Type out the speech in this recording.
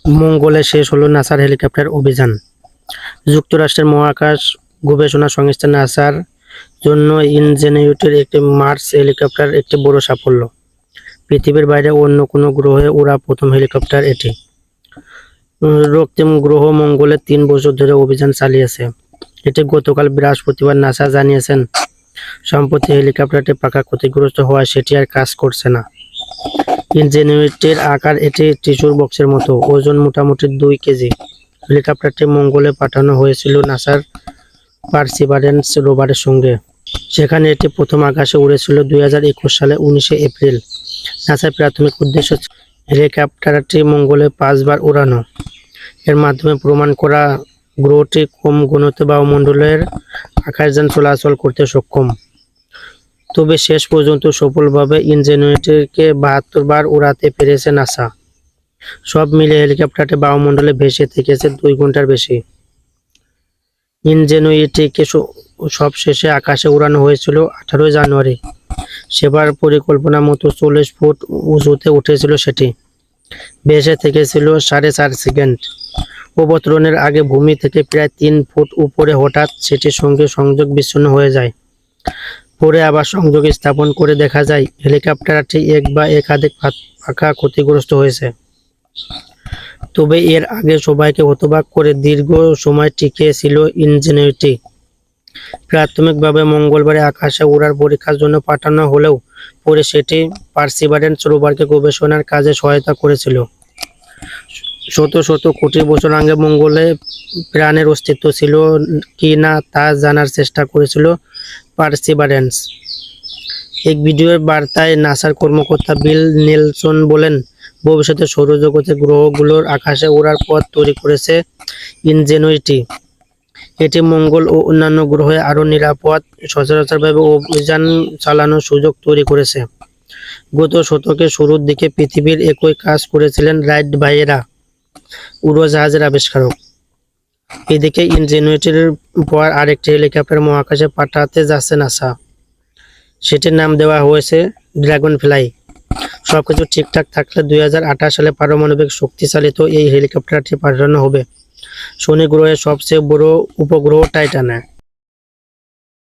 মঙ্গলে শেষ হলো নাসার হেলিকপ্টার অভিযান। যুক্তরাষ্ট্রের মহাকাশ গবেষণা সংস্থা নাসার জন্য ইনজেনিউটির একটি মার্স হেলিকপ্টার একটি বড় সাফল্য। পৃথিবীর বাইরে অন্য কোনো গ্রহে ওড়া প্রথম হেলিকপ্টার এটি। রক্তিম গ্রহ মঙ্গলে 3 বছর ধরে অভিযান চালিয়েছে। এটি গতকাল বৃহস্পতিবার নাসা জানিয়েছেন, সম্প্রতি হেলিকপ্টারটি পাকা ক্ষতিগ্রস্ত হওয়ায় সেটি আর কাজ করছে না। ইনজেনিউটির আকার এটি টিস্যুর বক্সের মতো, ওজন মোটামুটি 2 কেজি। হেলিকপ্টারটি মঙ্গলে পাঠানো হয়েছিল নাসার পারসিভারেন্স রোভারের সঙ্গে। সেখানে এটি প্রথম আকাশে উড়েছিল 2021 সালে 19 এপ্রিল। নাসার প্রাথমিক উদ্দেশ্য ছিল হেলিকপ্টারটি মঙ্গলে 5 বার উড়ানো। এর মাধ্যমে প্রমাণ করা গ্রহটি কম ঘনত্বে বায়ুমণ্ডলের আকাশযান চলাচল করতে সক্ষম। তবে শেষ পর্যন্ত সফলভাবে ইনজেনিউটিকে 72 বার উড়াতে পেরেছে নাসা। সব মিলিয়ে হেলিকপ্টারটি বায়ুমণ্ডলে ভেসে থেকেছে 2 ঘন্টার বেশি। ইনজেনিউটিকে সবশেষে আকাশে উড়ানো হয়েছিল 18 জানুয়ারি। সেবার পরিকল্পনা মতো 40 ফুট উঁচুতে উঠেছিল সেটি। ভেসে থেকেছিল 4.5 সেকেন্ড। অবতরণের আগে ভূমি থেকে প্রায় 3 ফুট উপরে হঠাৎ সেটির সঙ্গে সংযোগ বিচ্ছিন্ন হয়ে যায়। পরে আবার সংযোগ স্থাপন করে দেখা যায় হেলিকপ্টারটি এক বা একাধিক পাখা ক্ষতিগ্রস্ত হয়েছে। তবে এর আগে সবাইকে হতবাক করে দীর্ঘ সময় টিকে ছিল ইনজেনিউটি। প্রাথমিকভাবে মঙ্গলবারে আকাশে ওড়ার পরীক্ষার জন্য পাঠানো হলেও পরে সেটি পারসিভারেন্স রোভারকে গবেষণার কাজে সহায়তা করেছিল। শত শত কোটি বছর আগে মঙ্গলে প্রাণের অস্তিত্ব ছিল কি না তা জানার চেষ্টা করেছিল পারসিভারেন্স। এক ভিডিওর বার্তায় নাসার কর্মকর্তা বিল নেলসন বলেন, ভবিষ্যতে সৌরজগতের গ্রহগুলোর আকাশে ওড়ার পথ তৈরি করেছে ইনজেনিউটি। এটি মঙ্গল ও অন্যান্য গ্রহে আরও নিরাপদ, সচরাচরভাবে অভিযান চালানোর সুযোগ তৈরি করেছে। গত শতকের শুরুর দিকে পৃথিবীর একই কাজ করেছিলেন রাইট ভাইয়েরা, উড়োজাহাজের আবিষ্কারক। এদিকে ইনজেনিউটির পর আরেকটি হেলিকপ্টার মহাকাশে পাঠাতে যাচ্ছে নাসা। সেটির নাম দেওয়া হয়েছে ড্রাগনফ্লাই। সবকিছু ঠিকঠাক থাকলে 2028 সালে পারমাণবিক শক্তিচালিত এই হেলিকপ্টারটি পাঠানো হবে শনি গ্রহের সবচেয়ে বড় উপগ্রহ টাইটানে।